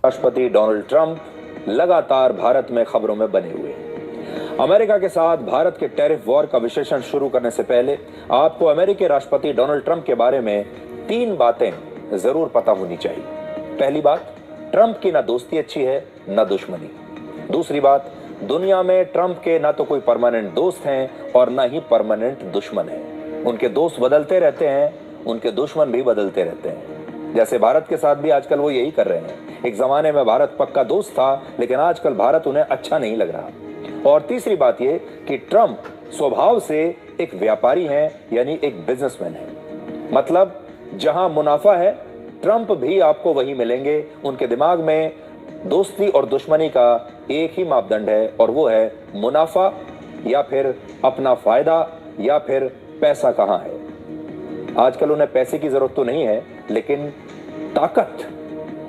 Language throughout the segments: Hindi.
राष्ट्रपति डोनाल्ड ट्रंप लगातार भारत में खबरों में बने हुए हैं। अमेरिका के साथ भारत के टैरिफ वॉर का विश्लेषण शुरू करने से पहले आपको अमेरिकी राष्ट्रपति डोनाल्ड ट्रंप के बारे में 3 बातें जरूर पता होनी चाहिए। पहली बात, ट्रंप की ना दोस्ती अच्छी है ना दुश्मनी। दूसरी बात, दुनिया में ट्रंप के ना तो कोई परमानेंट दोस्त हैं और ना ही परमानेंट दुश्मन हैं। उनके दोस्त बदलते रहते हैं, उनके दुश्मन भी बदलते रहते हैं। जैसे भारत के साथ भी आजकल वो यही कर रहे हैं। एक जमाने में भारत पक्का दोस्त था, लेकिन आजकल भारत उन्हें अच्छा नहीं लग रहा। और तीसरी बात ये कि ट्रंप स्वभाव से एक व्यापारी हैं, यानी एक बिजनेसमैन है। मतलब जहां मुनाफा है, ट्रंप भी आपको वही मिलेंगे। उनके दिमाग में दोस्ती और दुश्मनी का एक ही मापदंड है, और वो है मुनाफा या फिर अपना फायदा या फिर पैसा कहां है। आजकल उन्हें पैसे की जरूरत तो नहीं है, लेकिन ताकत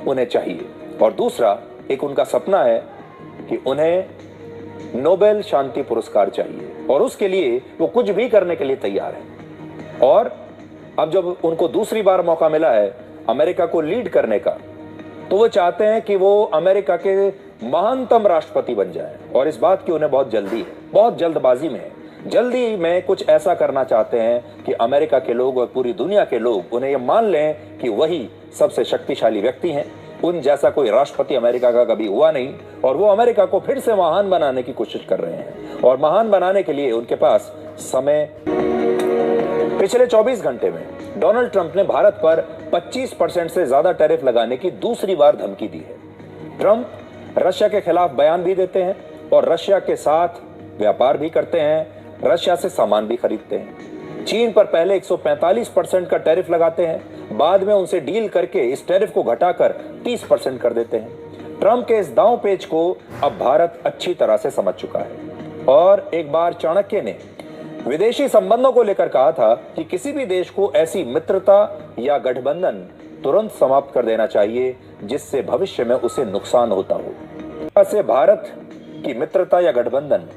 उन्हें चाहिए। और दूसरा एक उनका सपना है कि उन्हें नोबेल शांति पुरस्कार चाहिए, और उसके लिए वो कुछ भी करने के लिए तैयार है। और अब जब उनको दूसरी बार मौका मिला है अमेरिका को लीड करने का, तो वो चाहते हैं कि वो अमेरिका के महानतम राष्ट्रपति बन जाए। और इस बात की उन्हें बहुत जल्दी है, बहुत जल्दबाजी में है। जल्दी में कुछ ऐसा करना चाहते हैं कि अमेरिका के लोग और पूरी दुनिया के लोग उन्हें यह मान लें कि वही सबसे शक्तिशाली व्यक्ति हैं। उन जैसा कोई राष्ट्रपति अमेरिका का कभी हुआ नहीं, और वो अमेरिका को फिर से महान बनाने की कोशिश कर रहे हैं। और महान बनाने के लिए उनके पास समय। पिछले 24 घंटे में डोनाल्ड ट्रंप ने भारत पर 25% से ज्यादा टैरिफ लगाने की दूसरी बार धमकी दी है। ट्रंप रशिया के खिलाफ बयान भी देते हैं और रशिया के साथ व्यापार भी करते हैं, रशिया से सामान भी खरीदते हैं। चीन पर पहले 145% का टैरिफ लगाते हैं, बाद में उनसे डील करके इस टैरिफ को घटाकर 30% कर देते हैं। ट्रंप के इस दांव पेच को अब भारत अच्छी तरह से समझ चुका है। और एक बार चाणक्य ने विदेशी संबंधों को लेकर कहा था कि किसी भी देश को ऐसी मित्रता या गठबंधन तुरंत समाप्त कर देना चाहिए जिससे भविष्य में उसे नुकसान होता हो। ऐसे भारत की मित्रता या गठबंधन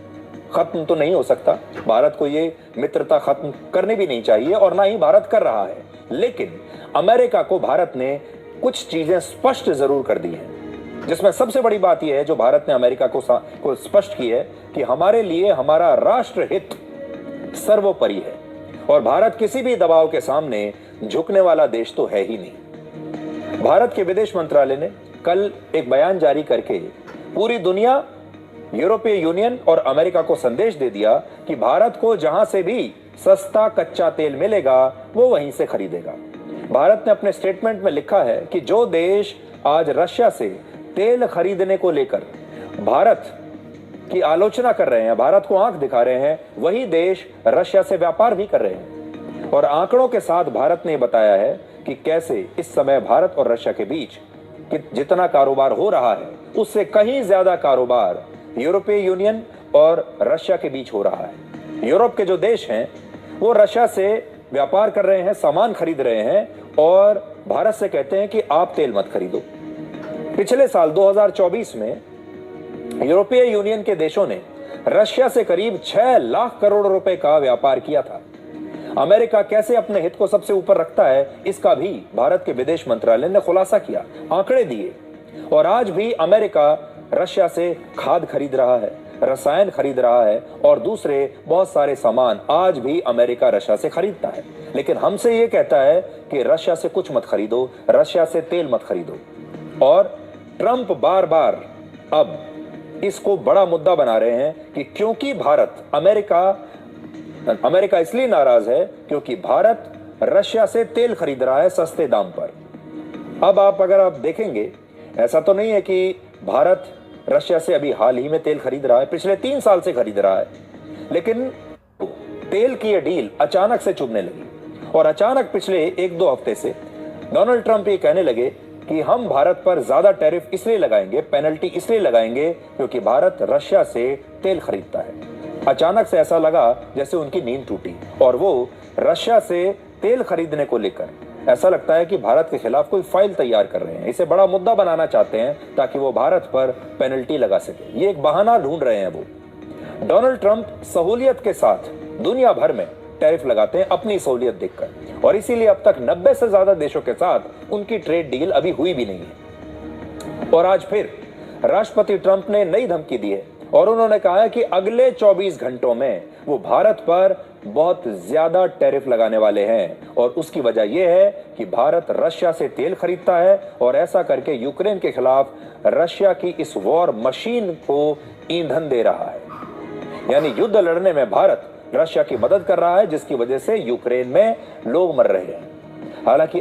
खत्म तो नहीं हो सकता। भारत को ये मित्रता खत्म करनी भी नहीं चाहिए, और ना ही भारत कर रहा है। लेकिन अमेरिका को भारत ने कुछ चीजें स्पष्ट जरूर कर दी हैं, जिसमें सबसे बड़ी बात यह है जो भारत ने अमेरिका को स्पष्ट की है कि हमारे लिए हमारा राष्ट्र हित सर्वोपरि है, और भारत किसी भी दबाव के सामने झुकने वाला देश तो है ही नहीं। भारत के विदेश मंत्रालय ने कल एक बयान जारी करके पूरी दुनिया, यूरोपीय यूनियन और अमेरिका को संदेश दे दिया कि भारत को जहां से भी सस्ता कच्चा तेल मिलेगा वो वहीं से खरीदेगा। भारत ने अपने स्टेटमेंट में लिखा है कि जो देश आज रशिया से तेल खरीदने को लेकर भारत की आलोचना कर रहे हैं, भारत को आंख दिखा रहे हैं, वही देश रशिया से व्यापार भी कर रहे हैं। और आंकड़ों के साथ भारत ने बताया है कि कैसे इस समय भारत और रशिया के बीच जितना कारोबार हो रहा है उससे कहीं ज्यादा कारोबार यूरोपीय यूनियन और रशिया के बीच हो रहा है। यूरोप के जो देश हैं वो रशिया से व्यापार कर रहे हैं, सामान खरीद रहे हैं, और भारत से कहते हैं कि आप तेल मत खरीदो। पिछले साल 2024 में यूरोपीय यूनियन के देशों ने रशिया से करीब 6 लाख करोड़ रुपए का व्यापार किया था। अमेरिका कैसे अपने हित को सबसे ऊपर रखता है, इसका भी भारत के विदेश मंत्रालय ने खुलासा किया, आंकड़े दिए। और आज भी अमेरिका रशिया से खाद खरीद रहा है, रसायन खरीद रहा है, और दूसरे बहुत सारे सामान आज भी अमेरिका रशिया से खरीदता है। लेकिन हमसे ये कहता है कि रशिया से कुछ मत खरीदो, रशिया से तेल मत खरीदो। और ट्रंप बार बार अब इसको बड़ा मुद्दा बना रहे हैं कि क्योंकि अमेरिका इसलिए नाराज है क्योंकि भारत रशिया से तेल खरीद रहा है सस्ते दाम पर। अब अगर आप देखेंगे, ऐसा तो नहीं है कि भारत रशिया से अभी हाल ही में तेल खरीद रहा है, पिछले 3 साल से खरीद रहा है। लेकिन तेल की यह डील अचानक से चुभने लगी, और अचानक पिछले 1-2 हफ्ते से डोनाल्ड ट्रंप ये कहने लगे कि हम भारत पर ज्यादा टैरिफ इसलिए लगाएंगे, पेनल्टी इसलिए लगाएंगे क्योंकि भारत रशिया से तेल खरीदता है। अचानक से ऐसा लगा जैसे उनकी नींद टूटी, और वो रशिया से तेल खरीदने को लेकर ऐसा लगता है कि भारत के खिलाफ कोई फाइल तैयार कर रहे हैं, इसे बड़ा मुद्दा बनाना चाहते हैं ताकि वो भारत पर पेनल्टी लगा सके। ये एक बहाना ढूंढ रहे हैं वो। डोनाल्ड ट्रंप सहूलियत के साथ दुनिया भर में टैरिफ लगाते हैं अपनी सहूलियत देखकर, और इसीलिए अब तक 90 से ज्यादा देशों के साथ उनकी ट्रेड डील अभी हुई भी नहीं है। और आज फिर राष्ट्रपति ट्रंप ने नई धमकी दी है और उन्होंने कहा है कि अगले 24 घंटों में वो भारत पर बहुत ज्यादा टैरिफ लगाने वाले हैं और उसकी वजह यह है कि भारत रशिया से तेल खरीदता है और ऐसा करके यूक्रेन के खिलाफ रशिया की इस वॉर मशीन को ईंधन दे रहा है। यानी युद्ध लड़ने में भारत रशिया की मदद कर रहा है, जिसकी वजह से यूक्रेन में लोग मर रहे हैं। हालांकि